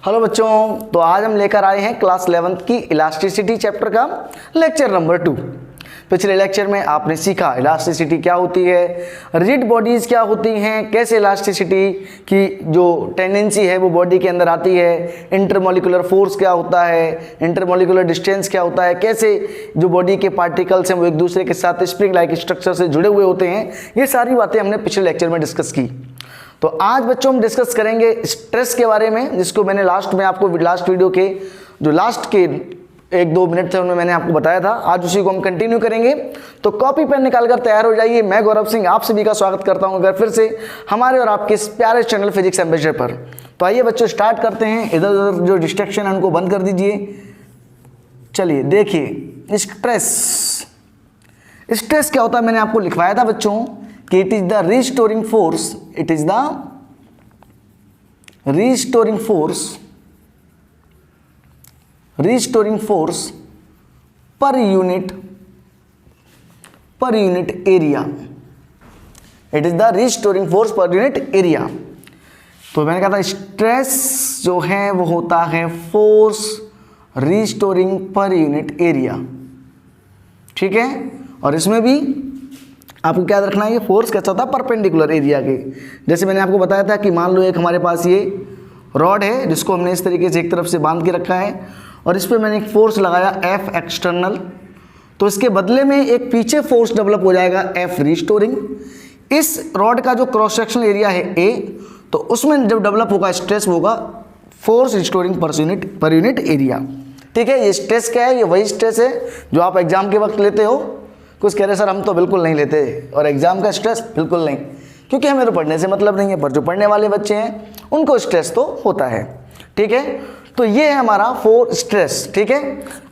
Hello बच्चों, तो आज हम लेकर आए हैं क्लास 11th की इलास्टिसिटी चैप्टर का लेक्चर नंबर 2। पिछले लेक्चर में आपने सीखा इलास्टिसिटी क्या होती है, रिजिड बॉडीज़ क्या होती हैं, कैसे इलास्टिसिटी की जो टेंडेंसी है वो बॉडी के अंदर आती है, इंटरमोलिकुलर फोर्स क्या होता है, इंटरमोलिकुलर डिस्टेंस क्या होता है, कैसे जो बॉडी के पार्टिकल्स हैं वो एक दूसरे के साथ स्प्रिंग लाइक स्ट्रक्चर से जुड़े हुए होते हैं। ये सारी बातें हमने पिछले लेक्चर में डिस्कस की। तो आज बच्चों हम डिस्कस करेंगे स्ट्रेस के बारे में, जिसको मैंने लास्ट वीडियो के जो लास्ट के 1-2 मिनट थे उनमें मैंने आपको बताया था। आज उसी को हम कंटिन्यू करेंगे। तो कॉपी पेन निकाल कर तैयार हो जाइए। मैं गौरव सिंह आप सभी का स्वागत करता हूं अगर फिर से हमारे और आपके इस प्यारे चैनल फिजिक्स एम्बेसडर पर। तो आइए बच्चों स्टार्ट करते हैं। इधर उधर जो डिस्ट्रैक्शन है उनको बंद कर दीजिए। चलिए देखिए, स्ट्रेस क्या होता है मैंने आपको लिखवाया था बच्चों कि it is the restoring force, it is the restoring force पर unit area. It is the restoring force पर यूनिट एरिया। तो मैंने कहा था स्ट्रेस जो है वो होता है force restoring per unit area, ठीक है। और इसमें भी आपको क्या रखना है, ये फोर्स कैसा होता है परपेंडिकुलर एरिया के। जैसे मैंने आपको बताया था कि मान लो एक हमारे पास ये रॉड है जिसको हमने इस तरीके से एक तरफ से बांध के रखा है और इस पर मैंने एक फोर्स लगाया एफ एक्सटर्नल, तो इसके बदले में एक पीछे फोर्स डेवलप हो जाएगा एफ रिस्टोरिंग। इस रॉड का जो क्रॉस सेक्शनल एरिया है ए, तो उसमें जब डेवलप होगा स्ट्रेस होगा force restoring per unit area, ठीक है। ये स्ट्रेस क्या है, ये वही स्ट्रेस है जो आप एग्जाम के वक्त लेते हो। कुछ कह रहे सर हम तो बिल्कुल नहीं लेते और एग्जाम का स्ट्रेस बिल्कुल नहीं, क्योंकि हमें तो पढ़ने से मतलब नहीं है, पर जो पढ़ने वाले बच्चे हैं उनको स्ट्रेस तो होता है, ठीक है। तो ये है हमारा फोर स्ट्रेस, ठीक है।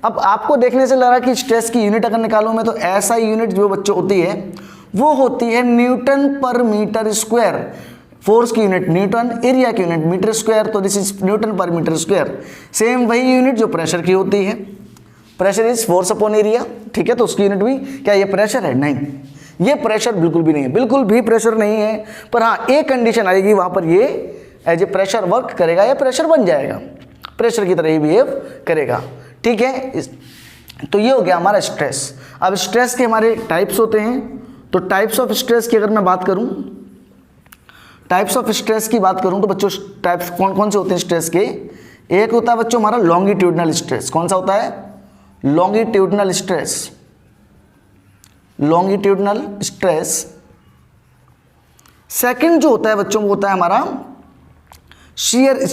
अब आपको देखने से लग रहा है कि स्ट्रेस की यूनिट अगर निकालूं मैं, तो ऐसा यूनिट जो बच्चों होती है वो होती है Newton per metre square. Force की यूनिट न्यूटन, एरिया की यूनिट मीटर स्क्वायर, तो this is Newton per metre square. Same वही यूनिट जो प्रेशर की होती है, pressure is force upon area, ठीक है। तो उसकी यूनिट भी क्या ये प्रेशर है? नहीं, ये प्रेशर बिल्कुल भी नहीं है, बिल्कुल भी प्रेशर नहीं है। पर हाँ एक कंडीशन आएगी, वहां पर ये एज ए प्रेशर वर्क करेगा या प्रेशर बन जाएगा, प्रेशर की तरह ही बिहेव करेगा, ठीक है। तो ये हो गया हमारा स्ट्रेस। अब स्ट्रेस के हमारे टाइप्स होते हैं, तो टाइप्स ऑफ स्ट्रेस की अगर मैं बात करूं, टाइप्स ऑफ स्ट्रेस की बात करूं तो बच्चों टाइप्स कौन कौन से होते हैं स्ट्रेस के? एक होता है बच्चों हमारा लॉन्गिट्यूडनल स्ट्रेस। कौन सा होता है? Longitudinal stress. Longitudinal stress. Second जो होता है बच्चों वो होता है हमारा शियर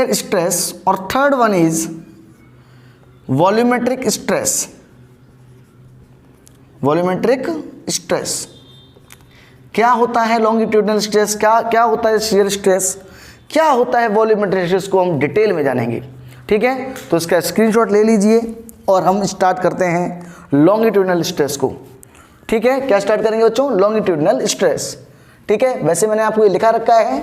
स्ट्रेस। और third one is volumetric stress. Volumetric stress क्या होता है? लॉन्गिट्यूडनल स्ट्रेस क्या होता है? शियर स्ट्रेस क्या होता है? वॉल्यूमेट्रिक स्ट्रेस को हम डिटेल में जानेंगे, ठीक है। तो इसका स्क्रीनशॉट ले लीजिए और हम स्टार्ट करते हैं लॉन्गिट्यूडनल स्ट्रेस को, ठीक है। क्या स्टार्ट करेंगे बच्चों? लॉन्गिट्यूडनल स्ट्रेस, ठीक है। वैसे मैंने आपको ये लिखा रखा है,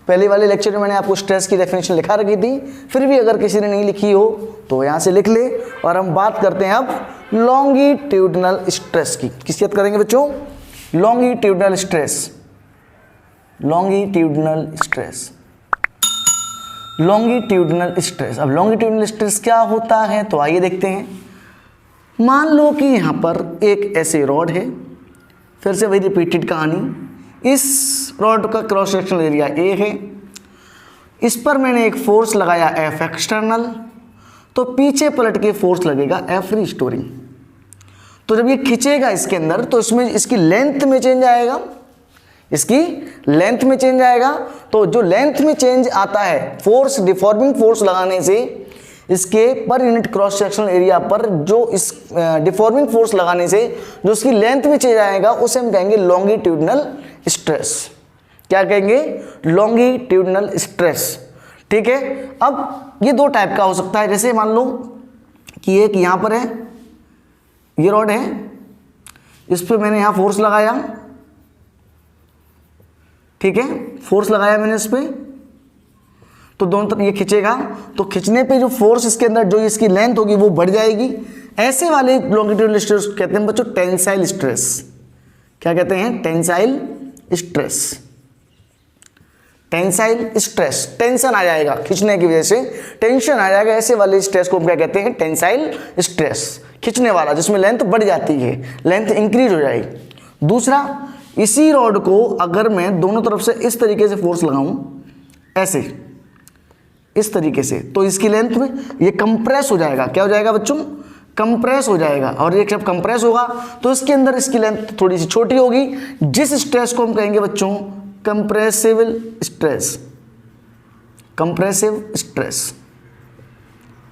पहले वाले लेक्चर में मैंने आपको स्ट्रेस की डेफिनेशन लिखा रखी थी, फिर भी अगर किसी ने नहीं लिखी हो तो यहाँ से लिख ले। और हम बात करते हैं अब लॉन्गिट्यूडनल स्ट्रेस की। किसकी बात करेंगे बच्चों? Longitudinal stress. Longitudinal stress, longitudinal stress. अब लॉन्गिट्यूडनल स्ट्रेस क्या होता है तो आइए देखते हैं। मान लो कि यहाँ पर एक ऐसे रॉड है, फिर से वही रिपीटेड कहानी। इस रॉड का क्रॉस सेक्शनल एरिया ए है, इस पर मैंने एक फोर्स लगाया एफ एक्सटर्नल, तो पीछे पलट के फोर्स लगेगा एफ रिस्टोरिंग। तो जब ये खींचेगा इसके अंदर तो इसमें इसकी लेंथ में चेंज आएगा, इसकी लेंथ में चेंज आएगा। तो जो लेंथ में चेंज आता है फोर्स, डिफॉर्मिंग फोर्स लगाने से इसके per unit cross sectional area पर जो इस डिफॉर्मिंग फोर्स लगाने से जो इसकी लेंथ में चेंज आएगा उसे हम कहेंगे लॉन्गिट्यूडनल स्ट्रेस। क्या कहेंगे? लॉन्गिट्यूडनल स्ट्रेस, ठीक है। अब ये दो टाइप का हो सकता है। जैसे मान लो कि एक यहाँ पर है, ये रॉड है, इस पर मैंने यहाँ फोर्स लगाया, ठीक है, फोर्स लगाया मैंने इस पे, तो दोनों तरफ ये खींचेगा, तो खींचने पे जो फोर्स इसके अंदर जो इसकी लेंथ होगी वो बढ़ जाएगी। ऐसे वाले लॉन्गिट्यूडनल स्ट्रेस कहते हैं बच्चों टेंसाइल स्ट्रेस। क्या कहते हैं? Tensile stress, tensile stress, tension आ जाएगा खींचने की वजह से, टेंशन आ जाएगा, ऐसे वाले स्ट्रेस को हम क्या कहते हैं, टेंसाइल स्ट्रेस, खींचने वाला, जिसमें लेंथ बढ़ जाती है, लेंथ इंक्रीज हो जाएगी। दूसरा, इसी रॉड को अगर मैं दोनों तरफ से इस तरीके से फोर्स लगाऊं, ऐसे इस तरीके से, तो इसकी लेंथ में ये कंप्रेस हो जाएगा। क्या हो जाएगा बच्चों, कंप्रेस हो जाएगा। और ये जब कंप्रेस होगा तो इसके अंदर इसकी लेंथ थोड़ी सी छोटी होगी, जिस स्ट्रेस को हम कहेंगे बच्चों compressive stress, compressive stress,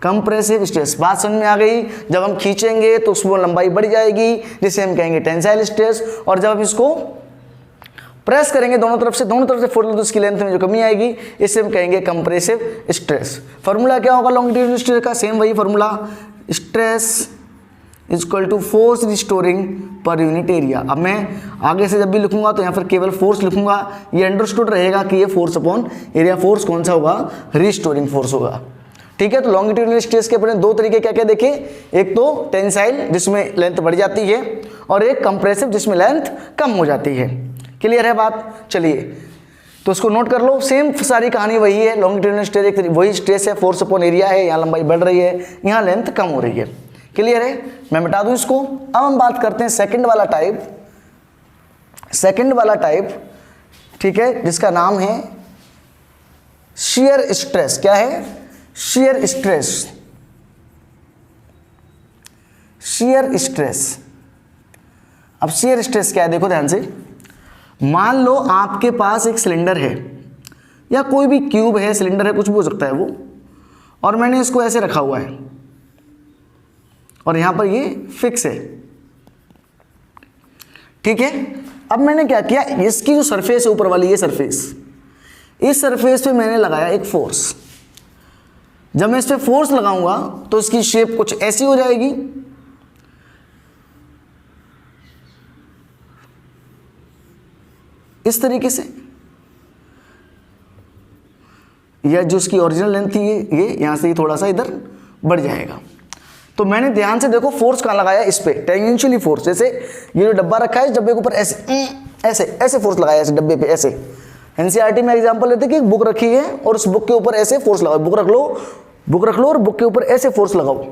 compressive stress. बात समझ में आ गई। जब हम खींचेंगे तो उसमें लंबाई बढ़ जाएगी, जिसे हम कहेंगे टेंसाइल स्ट्रेस, और जब हम इसको प्रेस करेंगे दोनों तरफ से फोर्स, तो इसकी लेंथ में जो कमी आएगी, इसे हम कहेंगे कंप्रेसिव स्ट्रेस। फार्मूला क्या होगा लॉन्गिट्यूडिनल स्ट्रेस का, सेम वही formula, stress is equal to force restoring per unit area. अब मैं आगे से जब भी लिखूंगा तो यहाँ पर केवल फोर्स लिखूंगा, ये अंडरस्टूड रहेगा कि ये फोर्स अपॉन एरिया फोर्स कौन सा होगा, रिस्टोरिंग फोर्स होगा। ठीक है, तो लॉन्गिट्यूडिनल स्ट्रेस के अपने दो तरीके क्या क्या देखे, एक तो टेंसाइल जिसमें लेंथ बढ़ जाती है, और एक कंप्रेसिव जिसमें लेंथ कम हो जाती है। क्लियर है बात। चलिए तो इसको नोट कर लो, सेम सारी कहानी वही है। लॉन्गिट्यूडिनल स्ट्रेस एक वही स्ट्रेस है, फोर्स अपॉन एरिया है, यहाँ लंबाई बढ़ रही है, यहाँ लेंथ कम हो रही है। क्लियर है, मैं मिटा दूं इसको। अब हम बात करते हैं सेकंड वाला टाइप, सेकंड वाला टाइप, ठीक है, जिसका नाम है शियर स्ट्रेस। क्या है, शियर स्ट्रेस, शियर स्ट्रेस। अब शियर स्ट्रेस क्या है, देखो ध्यान से। मान लो आपके पास एक सिलेंडर है, या कोई भी क्यूब है, सिलेंडर है, कुछ भी हो सकता है वो, और मैंने इसको ऐसे रखा हुआ है, और यहां पर ये फिक्स है। ठीक है, अब मैंने क्या किया, इसकी जो सरफेस है ऊपर वाली, ये सरफेस, इस सरफेस पे मैंने लगाया एक फोर्स। जब मैं इस पे फोर्स लगाऊंगा तो इसकी शेप कुछ ऐसी हो जाएगी, इस तरीके से, या जो इसकी ओरिजिनल लेंथ थी ये यहां से थोड़ा सा इधर बढ़ जाएगा। तो मैंने ध्यान से देखो फोर्स कहां लगाया, इस पे टेंजेंशियली फोर्स। जैसे ये जो डब्बा रखा है, इस डब्बे के ऊपर ऐसे ऐसे ऐसे फोर्स लगाया, ऐसे डब्बे पे ऐसे। एनसीईआरटी में एग्जांपल लेते कि एक बुक रखी है और उस बुक के ऊपर ऐसे फोर्स लगाओ, बुक रख लो और बुक के ऊपर ऐसे फोर्स लगाओ।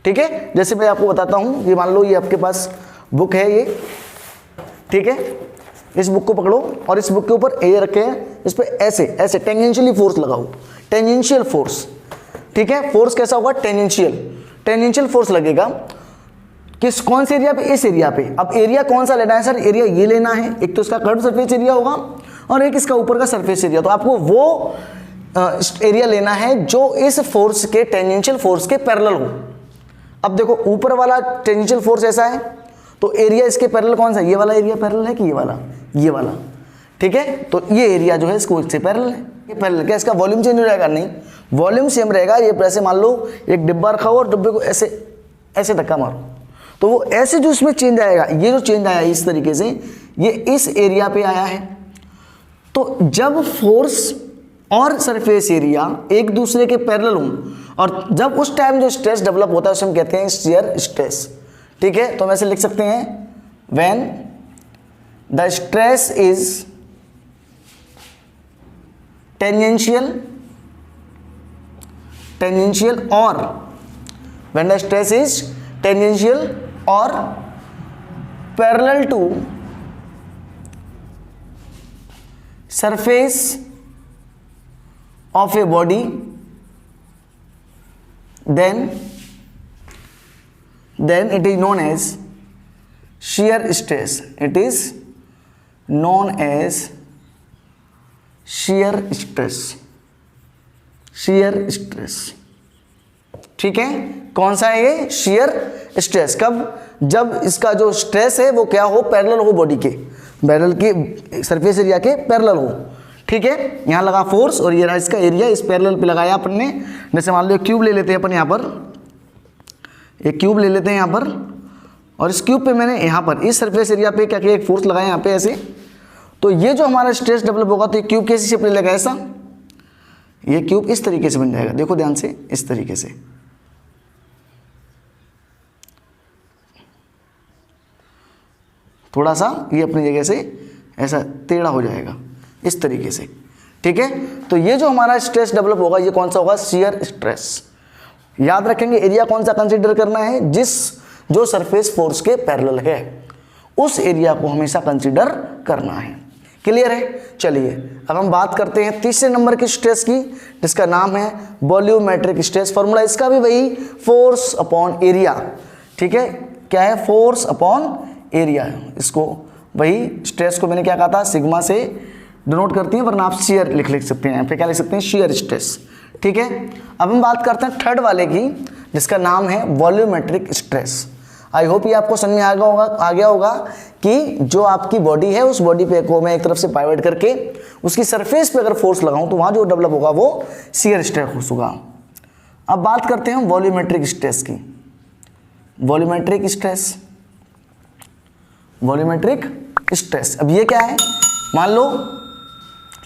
ठीक है, जैसे मैं आपको बताता हूं, ये मान लो ये आपके पास बुक है ये, ठीक है, इस बुक को पकड़ो और इस बुक के ऊपर ये रखे हैं, इस पे ऐसे ऐसे टेंजेंशियली फोर्स लगाओ, टेंजेंशियल फोर्स। ठीक है, फोर्स कैसा होगा, टेंजेंशियल फोर्स लगेगा। किस कौन से एरिया पे, इस एरिया पे। अब एरिया कौन सा लेना है सर, एरिया ये लेना है, एक तो इसका कर्व सरफेस एरिया होगा और एक इसका ऊपर का सरफेस एरिया। तो आपको वो एरिया लेना है जो इस फोर्स के, टेंजेंशियल फोर्स के पैरेलल हो। अब देखो ऊपर वाला टेंजेंशियल फोर्स ऐसा है, तो एरिया इसके पैरेलल कौन सा, ये वाला एरिया पैरेलल है कि ये वाला, ये वाला। ठीक है, तो ये एरिया जो है इसको इससे पैरेलल है, ये पैरेलल। क्या इसका वॉल्यूम चेंज हो जाएगा, नहीं, वॉल्यूम सेम रहेगा। ये ऐसे मान लो एक डिब्बा रखा हो और डिब्बे को ऐसे ऐसे धक्का मारो, तो वो ऐसे जो इसमें चेंज आएगा, ये जो चेंज आया इस तरीके से, ये इस एरिया पे आया है। तो जब फोर्स और सरफेस एरिया एक दूसरे के पैरेलल हों, और जब उस टाइम जो स्ट्रेस डेवलप होता है उसे हम कहते हैं शियर स्ट्रेस। ठीक है, तो हम ऐसे लिख सकते हैं, when the stress is tangential और when the stress is tangential or parallel to surface of a body, then it is known as shear stress. It is known as shear stress. shear stress. ठीक है, कौन सा है ये, shear stress। कब, जब इसका जो स्ट्रेस है वो क्या हो, पैरेलल हो बॉडी के, पैरेलल के सरफेस एरिया के पैरेलल हो। ठीक है, यहाँ लगा फोर्स और ये रहा इसका एरिया, इस पैरेलल पे लगाया अपन ने। जैसे मान लो एक क्यूब ले लेते हैं अपन, यहाँ पर एक क्यूब ले लेते हैं यहाँ पर, और इस क्यूब पे मैंने यहाँ पर इस सरफेस एरिया पे क्या किया, एक फोर्स लगाया यहाँ पे ऐसे। तो ये जो हमारा स्ट्रेस डेवलप होगा, तो ये क्यूब कैसी शेप ले लेगा, ऐसा, ये क्यूब इस तरीके से बन जाएगा। देखो ध्यान से, इस तरीके से। थोड़ा सा ये अपनी जगह से ऐसा टेढ़ा हो जाएगा, इस तरीके से। ठीक है, तो ये जो हमारा स्ट्रेस डेवलप होगा ये कौन सा होगा, शियर स्ट्रेस। याद रखेंगे एरिया कौन सा कंसीडर करना है, जो सरफेस फोर्स के पैरेलल है उस एरिया को हमेशा कंसीडर करना है। क्लियर है। चलिए अब हम बात करते हैं तीसरे नंबर की स्ट्रेस की, जिसका नाम है वॉल्यूमेट्रिक स्ट्रेस। फॉर्मूला इसका भी वही, फोर्स अपॉन एरिया। ठीक है, क्या है, फोर्स अपॉन एरिया। इसको वही स्ट्रेस को मैंने क्या कहा था, सिग्मा से डिनोट करती हैं, वरना आप शेयर लिख सकते हैं, यहाँ पे क्या लिख सकते हैं, शेयर स्ट्रेस। ठीक है, अब हम बात करते हैं थर्ड वाले की, जिसका नाम है वॉल्यूमेट्रिक स्ट्रेस। आई होप ये आपको समझ में आ गया होगा कि जो आपकी बॉडी है उस बॉडी पे को मैं एक तरफ से पाइवट करके उसकी सरफेस पे अगर फोर्स लगाऊं तो वहां जो डेवलप होगा वो शियर स्ट्रेस होगा। अब बात करते हैं वॉल्यूमेट्रिक स्ट्रेस की। वॉल्यूमेट्रिक स्ट्रेस, वॉल्यूमेट्रिक स्ट्रेस, अब ये क्या है, मान लो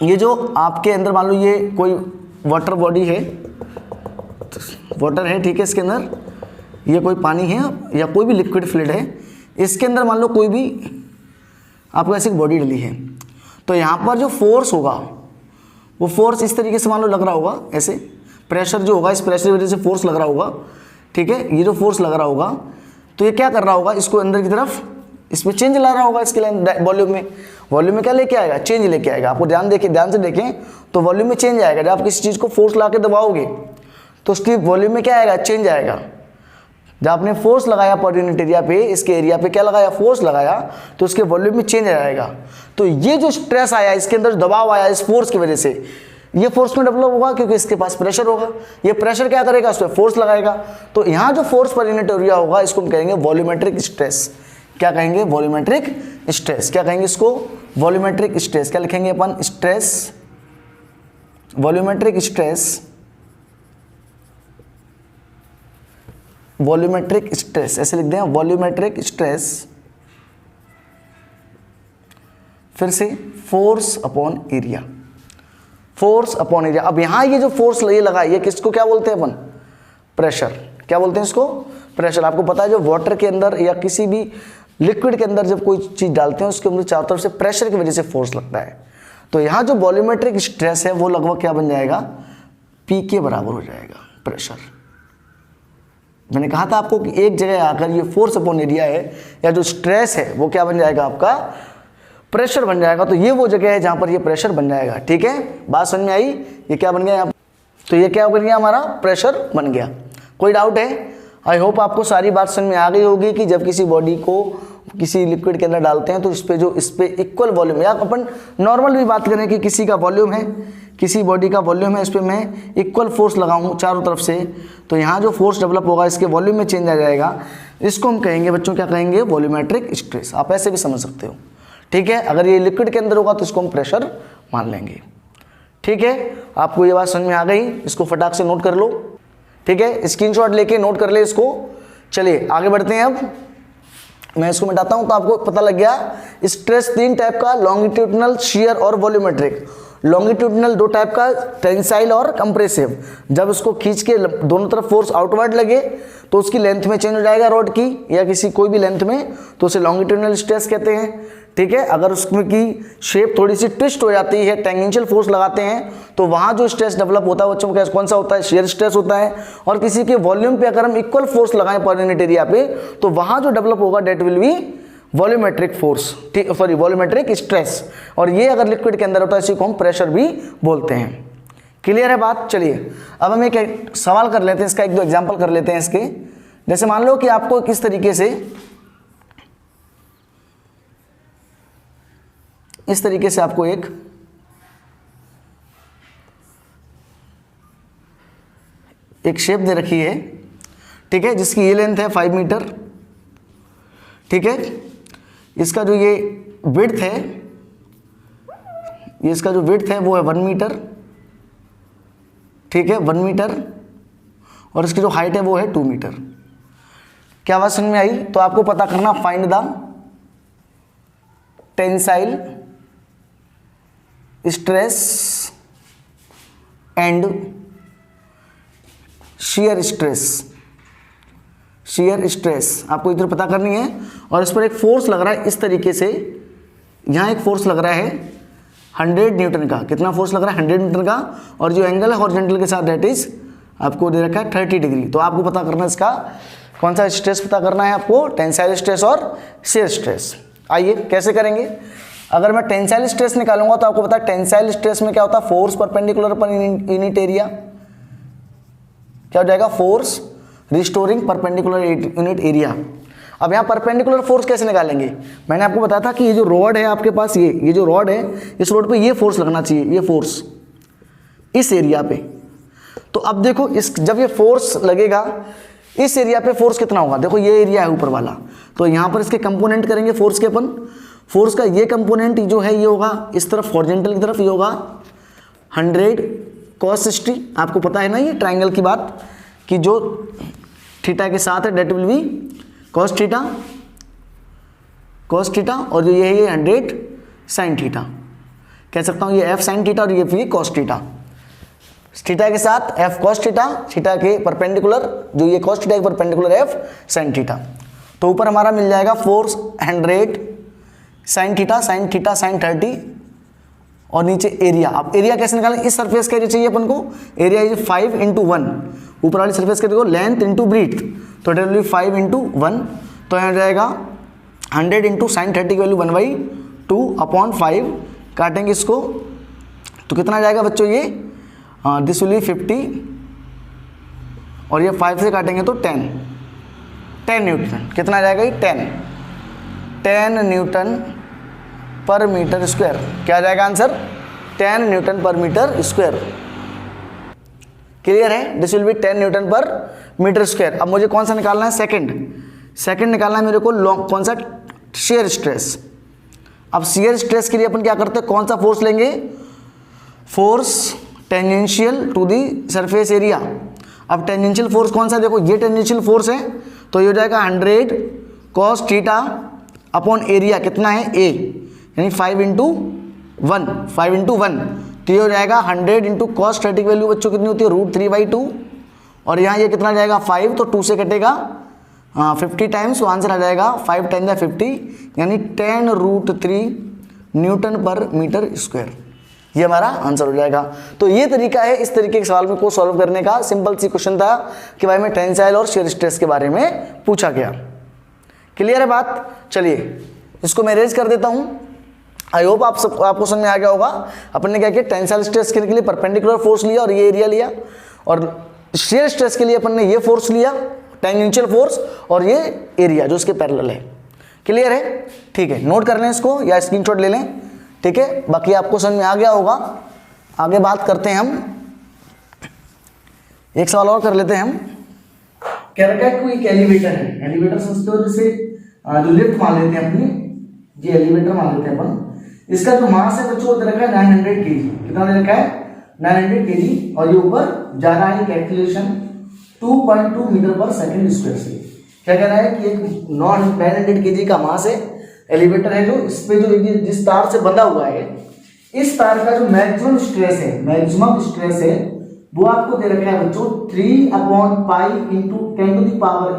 ये जो आपके अंदर, मान लो ये कोई वाटर बॉडी है, वाटर है, ठीक है, इसके अंदर ये कोई पानी है या कोई भी लिक्विड फ्लूइड है, इसके अंदर मान लो कोई भी आपको ऐसी बॉडी डली है, तो यहाँ पर जो फोर्स होगा वो फोर्स इस तरीके से मान लो लग रहा होगा, ऐसे प्रेशर जो होगा, इस प्रेशर की वजह से फोर्स लग रहा होगा। ठीक है, ये जो फोर्स लग रहा होगा तो ये क्या कर रहा होगा, इसको अंदर की तरफ इसमें चेंज ला रहा होगा, इसके वॉल्यूम में क्या लेके आएगा, चेंज लेके आएगा। आपको ध्यान से देखें तो वॉल्यूम में चेंज आएगा। जब आप किसी चीज़ को फोर्स ला के दबाओगे तो उसकी वॉल्यूम में क्या आएगा, चेंज आएगा। जब आपने फोर्स लगाया पर यूनिट एरिया पे, इसके एरिया पे क्या लगाया, फोर्स लगाया, तो उसके वॉल्यूम में चेंज आएगा। तो ये जो स्ट्रेस आया, इसके अंदर दबाव आया इस फोर्स की वजह से, ये फोर्स में डेवलप होगा क्योंकि इसके पास प्रेशर होगा। ये प्रेशर क्या करेगा, उस पर फोर्स लगाएगा। तो यहाँ जो फोर्स पर यूनिट एरिया होगा इसको हम कहेंगे वॉल्यूमेट्रिक स्ट्रेस। क्या कहेंगे, वॉल्यूमेट्रिक स्ट्रेस। क्या कहेंगे इसको, वॉल्यूमेट्रिक स्ट्रेस। क्या लिखेंगे अपन, stress, volumetric stress, volumetric stress, ऐसे लिख दें, वॉल्यूमेट्रिक स्ट्रेस, फिर से force upon area, force upon area. अब यहां ये जो फोर्स ये लगा, ये किसको क्या बोलते हैं अपन, प्रेशर। क्या बोलते हैं इसको, प्रेशर। आपको पता है जो वाटर के अंदर या किसी भी लिक्विड के अंदर जब कोई चीज डालते हैं उसके अंदर चारों तरफ से प्रेशर की वजह से फोर्स लगता है। तो यहां जो वॉल्यूमेट्रिक स्ट्रेस है वो लगभग क्या बन जाएगा, पी के बराबर हो जाएगा प्रेशर। मैंने कहा था आपको कि एक जगह आकर ये फोर्स अपॉन एरिया है या जो स्ट्रेस है वो क्या बन जाएगा, आपका प्रेशर बन जाएगा। तो ये वो जगह है जहां पर ये प्रेशर बन जाएगा। ठीक है, बात समझ में आई, ये क्या बन गया यहाँ, तो ये क्या बन गया, हमारा प्रेशर बन गया। कोई डाउट है? आई होप आपको सारी बात समझ में आ गई होगी कि जब किसी बॉडी को किसी लिक्विड के अंदर डालते हैं तो इस पे इक्वल वॉल्यूम, या अपन नॉर्मल भी बात करें कि किसी का वॉल्यूम है, किसी बॉडी का वॉल्यूम है, इस पर मैं इक्वल फोर्स लगाऊं चारों तरफ से, तो यहाँ जो फोर्स डेवलप होगा इसके वॉल्यूम में चेंज आ जाएगा। इसको हम कहेंगे बच्चों, क्या कहेंगे, वॉल्यूमेट्रिक स्ट्रेस। आप ऐसे भी समझ सकते हो। ठीक है, अगर ये लिक्विड के अंदर होगा तो इसको हम प्रेशर मान लेंगे। ठीक है, आपको ये बात समझ में आ गई, इसको फटाक से नोट कर लो। ठीक है, स्क्रीनशॉट लेके नोट कर ले इसको। चलिए आगे बढ़ते हैं। अब मैं इसको मिटाता हूं तो आपको पता लग गया। स्ट्रेस तीन टाइप का, लॉन्गिट्यूडनल, शियर और वॉल्यूमेट्रिक। लॉन्गिट्यूडनल दो टाइप का, टेंसाइल और कंप्रेसिव। जब उसको खींच के दोनों तरफ फोर्स आउटवर्ड लगे तो उसकी लेंथ में चेंज हो जाएगा रॉड की या किसी कोई भी लेंथ में, तो उसे लॉन्गिट्यूडनल स्ट्रेस कहते हैं। ठीक है, अगर उसमें की शेप थोड़ी सी ट्विस्ट हो जाती है, टेंजेंशियल फोर्स लगाते हैं, तो वहां जो स्ट्रेस डेवलप होता है बच्चों का कौन सा होता है, शियर स्ट्रेस होता है। और किसी के वॉल्यूम पे अगर हम इक्वल फोर्स लगाएं पर यूनिट एरिया पे, तो वहां जो डेवलप होगा that will be volumetric force, sorry volumetric stress. और ये अगर लिक्विड के अंदर होता है इसी को हम प्रेशर भी बोलते हैं। क्लियर है बात? चलिए अब हम एक सवाल कर लेते हैं, इसका एक दो एग्जाम्पल कर लेते हैं इसके। जैसे मान लो कि आपको किस तरीके से, इस तरीके से आपको एक शेप दे रखी है। ठीक है, जिसकी ये लेंथ है 5 मीटर। ठीक है, इसका जो ये विड्थ है, ये इसका जो विड्थ है वो है 1 मीटर। ठीक है, 1 मीटर। और इसकी जो हाइट है वो है 2 मीटर। क्या बात समझ में आई? तो आपको पता करना, find the tensile stress and shear stress. Shear stress आपको इधर पता करनी है। और इस पर एक फोर्स लग रहा है इस तरीके से, यहाँ एक फोर्स लग रहा है 100 न्यूटन का, कितना फोर्स लग रहा है 100 न्यूटन का, और जो एंगल है हॉरिजॉन्टल के साथ दैट इज आपको दे रखा है 30 डिग्री। तो आपको पता करना है इसका कौन सा स्ट्रेस पता करना है आपको, टेंसाइल स्ट्रेस और शियर स्ट्रेस। आइए कैसे करेंगे। अगर मैं टेंसाइल स्ट्रेस निकालूंगा तो आपको पता है टेंसाइल स्ट्रेस में क्या होता है, फोर्स परपेंडिकुलर पर यूनिट एरिया, क्या हो जाएगा, force restoring perpendicular unit area. अब यहाँ परपेंडिकुलर फोर्स कैसे निकालेंगे, मैंने आपको बताया था कि ये जो रॉड है आपके पास, ये जो रॉड है, इस रॉड पे ये फोर्स लगना चाहिए, ये फोर्स इस एरिया पे। तो अब देखो इस जब ये फोर्स लगेगा इस एरिया पे, फोर्स कितना होगा, देखो ये एरिया है ऊपर वाला, तो यहाँ पर इसके कंपोनेंट करेंगे फोर्स के अपन। फोर्स का ये कंपोनेंट जो है ये होगा इस तरफ हॉरिजॉन्टल की तरफ, ये होगा 100 cos 60। आपको पता है ना ये ट्राइंगल की बात कि जो थीटा के साथ है that will be cos theta, और जो ये है ये 100 sin थीटा, कह सकता हूँ ये f sin थीटा और ये भी cos थीटा। थीटा के साथ f cos थीटा, थीटा के परपेंडिकुलर जो ये cos थीटा के परपेंडिकुलर f sin थीटा। तो ऊपर हमारा मिल जाएगा फोर्स 100 sin थीटा sin 30, और नीचे एरिया। अब एरिया कैसे निकालें, इस सरफेस का एरिया चाहिए अपन को, एरिया इज 5 × 1, ऊपर वाली सरफेस का देखो लेंथ इंटू ब्रीथ, तो डेट विल बी 5 × 1, तो यहाँ जाएगा 100 × sin 30 की वैल्यू 1/2/5, काटेंगे इसको तो कितना जाएगा बच्चों, ये दिस विल बी 50, और ये 5 से काटेंगे तो 10 न्यूटन, कितना जाएगा ये 10 न्यूटन पर मीटर स्क्वायर। क्या जाएगा answer, 10 newton per metre square. Clear है, this will be 10 newton per metre square. अब मुझे कौन सा निकालना है, सेकंड निकालना है मेरे को, कौन सा, शियर स्ट्रेस। अब शियर स्ट्रेस के लिए अपन क्या करते हैं, कौन सा फोर्स लेंगे, force tangential to the surface area. अब टेंजेंशियल फोर्स कौन सा, देखो ये टेंजेंशियल फोर्स है, तो ये हो जाएगा 100 cos थीटा अपॉन एरिया, कितना है a, यानी 5 × 1, तो ये हो जाएगा 100 × cos 30 की वैल्यू बच्चों कितनी होती है, √3/2, और यहाँ ये कितना जाएगा 5, तो 2 से कटेगा 50 टाइम्स, तो आंसर आ जाएगा 5 × 50, यानी 10√3 न्यूटन पर मीटर स्क्वायर। ये हमारा आंसर हो जाएगा। तो ये तरीका है इस तरीके के सवाल को सॉल्व करने का। सिंपल सी क्वेश्चन था कि भाई मैं टेंसाइल और शियर स्ट्रेस के बारे में पूछा गया। क्लियर है बात, चलिए इसको मैं रेज कर देता हूँ। आई होप आपको समझ में आ गया होगा। अपन ने क्या किया, टेंसाइल स्ट्रेस के लिए परपेंडिकुलर फोर्स लिया और ये एरिया लिया, और शियर स्ट्रेस के लिए अपन ने ये फोर्स लिया टेंजेंशियल फोर्स, और ये एरिया जो इसके पैरेलल है। क्लियर है, ठीक है, नोट कर लें इसको या स्क्रीनशॉट ले लें, ठीक है। बाकी आपको समझ में आ गया होगा। आगे बात करते हैं हम, एक सवाल और कर लेते हैं हम। कह रखा है कोई एक एलिवेटर है, एलिवेटर समझते हो जैसे जो लिफ्ट मान लेते हैं अपनी, ये एलिवेटर मान लेते हैं अपन। इसका जो मास है बच्चों दे रखा है 900 kg, कितना दे रखा है 900 kg, और ये ऊपर जा रहा है कैलकुलेशन 2.2 मीटर पर सेकंड स्क्वायर से। क्या कह रहा है कि एक 900 kg का मास है, एलिवेटर है, जो इस पे जो जिस तार से बंधा हुआ है, इस तार का जो मैक्सिमम स्ट्रेस है वो आपको दे रखा है बच्चों 3/π ×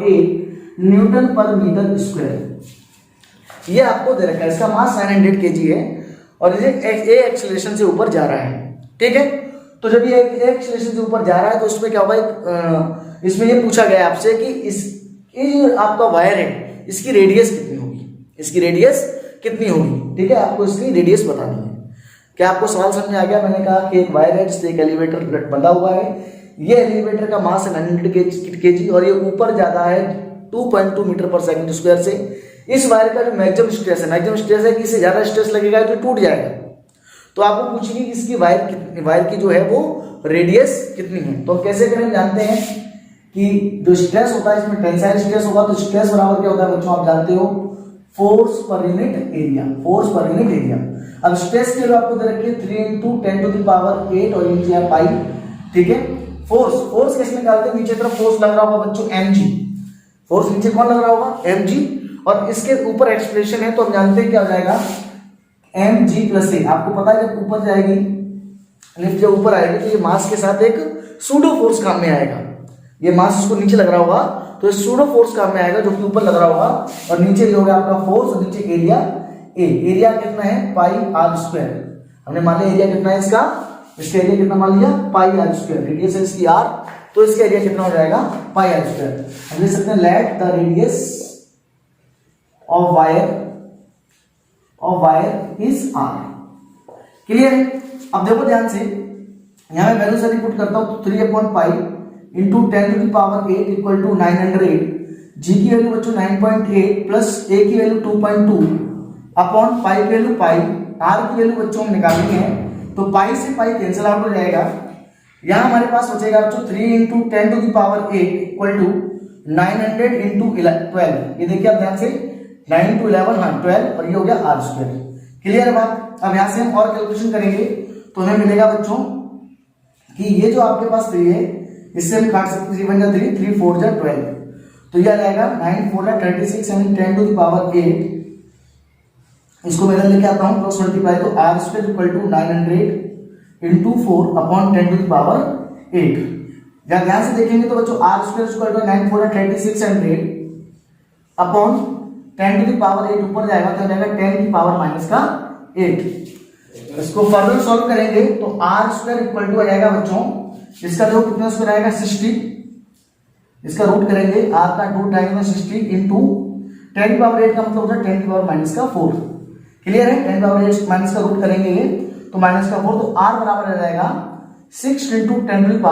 10⁸ न्यूटन पर मीटर स्क्वायर। ये आपको दे रखा है, इसका मास 900 kg है, और ये ए एक्सेलरेशन से ऊपर जा रहा है, ठीक है। तो जब ये एक्सेलरेशन से ऊपर जा रहा है तो इसमें क्या होगा, इसमें ये पूछा गया आपसे कि ये आपका वायर है, इसकी रेडियस कितनी होगी, ठीक है। आपको इसकी रेडियस बतानी है। क्या आपको सवाल समझ में आ गया। मैंने कहा कि एक वायर है जिससे एक एलिवेटर बंधा हुआ है, ये एलिवेटर का मास है 900 kg, और ये ऊपर जाता है 2.2 मीटर पर सेकंड स्क्वायर से। इस वायर का जो मैक्सिमम स्ट्रेस है कि इससे ज्यादा स्ट्रेस लगेगा तो टूट जाएगा। तो आपको पूछेगी कि इसकी वायर की जो है वो रेडियस कितनी है। तो कैसे करें, जानते हैं कि जो स्ट्रेस होता है इसमें टेंसाइल स्ट्रेस होगा, तो स्ट्रेस बराबर क्या होता है बच्चों, आप जानते हो, फोर्स पर यूनिट एरिया। अब स्ट्रेस के लिए आपको दे रखी है 3 × 10⁸ और नीचे है पाई, ठीक है। फोर्स कैसे निकालते हैं, नीचे तरफ फोर्स लग रहा होगा बच्चों mg, फोर्स नीचे कौन लग रहा होगा mg, और इसके ऊपर एक्सप्रेशन है तो हम जानते हैं क्या हो जाएगा mg + a। आपको पता है जब ऊपर जाएगी लिफ्ट, जब ऊपर आएगी तो ये मास के साथ एक सूडो फोर्स काम में आएगा। ये मास इसको नीचे लग रहा होगा तो सूडो फोर्स काम में आएगा जो कि ऊपर लग रहा होगा, और नीचे जो होगा आपका फोर्स, और नीचे एरिया, एरिया कितना है πr²। हमने मान लिया एरिया कितना है इसका एरिया कितना मान लिया पाई आर स्क्वायर, रेडियस है इसकी आर, तो इसका एरिया कितना हो जाएगा पाई आर स्क्वायर। हम लिख सकते हैं let the radius of wire is R. Clear है? अब देखो ध्यान से, यहां मैं वैल्यू सारी पुट करता हूं तो 3/पाई इंटू 10⁸ इक्वल टू 900, जी की वैल्यू बच्चों 9.8 प्लस ए की वैल्यू 2.2 अपॉन पाई की वैल्यू पाई, आर की वैल्यू बच्चों हम निकालेंगे तो पाई से पाई कैंसिल आउट हो जाएगा। यहां हमारे पास बचेगा बच्चों 3 इंटू 10⁸ इक्वल टू 900 इंटू 12। ये देखिए आप ध्यान से 9 to 11 हाँ 12 और ये हो गया आर स्क्वायर। क्लियर है बात? अब यहां से हम और कैलकुलेशन करेंगे तो हमें मिलेगा बच्चों कि ये जो आपके पास 3 है इससे हम काट सकते 3 × 3 3 4 × 12, तो यह रहेगा 9 4 36 एंड 10⁸ इसको मैं इधर लेके आता हूं क्रॉस मल्टीप्लाई, तो R square equal to 900 into 4 upon 10⁸। जहां ध्यान से देखेंगे तो बच्चों R square equal to 9 4 3600 upon 10⁸ ऊपर जाएगा तो जाएगा 10⁻⁻8। इसको फर्दर सॉल्व करेंगे तो आर स्क्वायर इक्वल टू आ जाएगा बच्चों, इसका जो कितना स्क्वायर आएगा 60, इसका रूट करेंगे आर का रूट आएगा 60 इंटू 10⁸ का मतलब होता है 10⁻⁻4। क्लियर है? 10⁻⁻ का रूट करेंगे ये तो -4, तो आर बराबर आ जाएगा 6 इंटू 10⁻³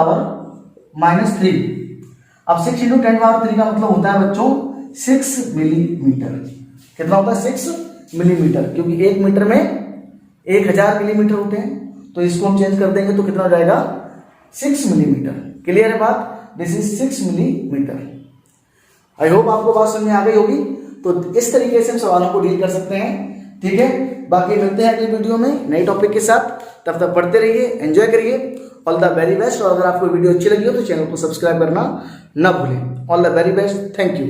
अब 6 इंटू 10⁻³ का मतलब होता है बच्चों 6 मिलीमीटर। कितना होता है 6 मिलीमीटर, क्योंकि 1 मीटर में 1000 मिलीमीटर होते हैं, तो इसको हम चेंज कर देंगे तो कितना हो जाएगा 6 मिलीमीटर। क्लियर है बात? This is 6 millimetre. I hope आपको बात समझ में आ गई होगी। तो इस तरीके से हम सवालों को डील कर सकते हैं। ठीक है, बाकी मिलते हैं अगली वीडियो में नई टॉपिक के साथ। तब तक पढ़ते रहिए, एंजॉय करिए। All the very best. और अगर आपको वीडियो अच्छी लगी हो तो चैनल को सब्सक्राइब करना ना भूलें। All the very best. Thank you.